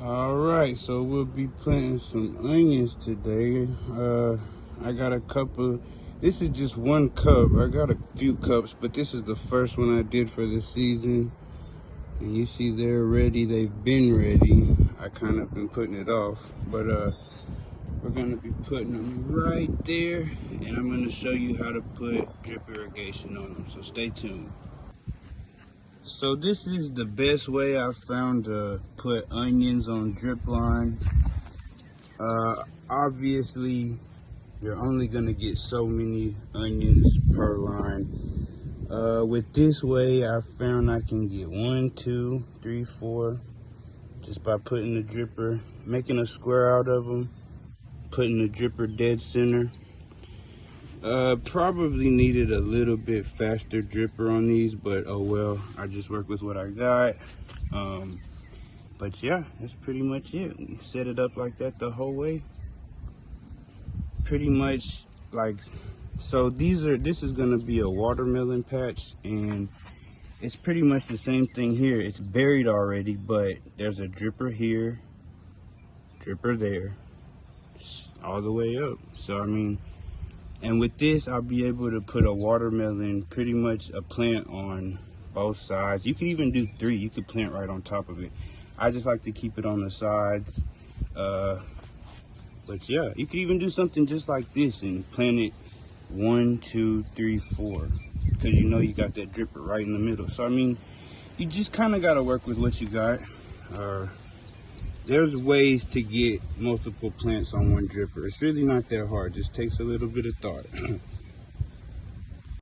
All right, so we'll be planting some onions today. I got a couple. This is just one cup. I got a few cups, but this is the first one I did for the season. And you see they're ready. They've been ready. I kind of been putting it off, but we're gonna be putting them right there, and I'm gonna show you how to put drip irrigation on them. So stay tuned. So this is the best way I've found to put onions on drip line. Obviously, you're only gonna get so many onions per line. With this way, I found I can get 1, 2, 3, 4, just by putting the dripper, making a square out of them, putting the dripper dead center. Probably needed a little bit faster dripper on these, but oh well, I just work with what I got. But yeah, that's pretty much it. You set it up like that the whole way. Pretty much like, so this is gonna be a watermelon patch, and it's pretty much the same thing here. It's buried already, but there's a dripper here, dripper there, all the way up. So I mean, and with this, I'll be able to put a watermelon, pretty much a plant on both sides. You could even do 3. You could plant right on top of it. I just like to keep it on the sides. But yeah, you could even do something just like this and plant it 1, 2, 3, 4. Because you know you got that dripper right in the middle. So I mean, you just kind of got to work with what you got. There's ways to get multiple plants on one dripper. It's really not that hard. Just takes a little bit of thought.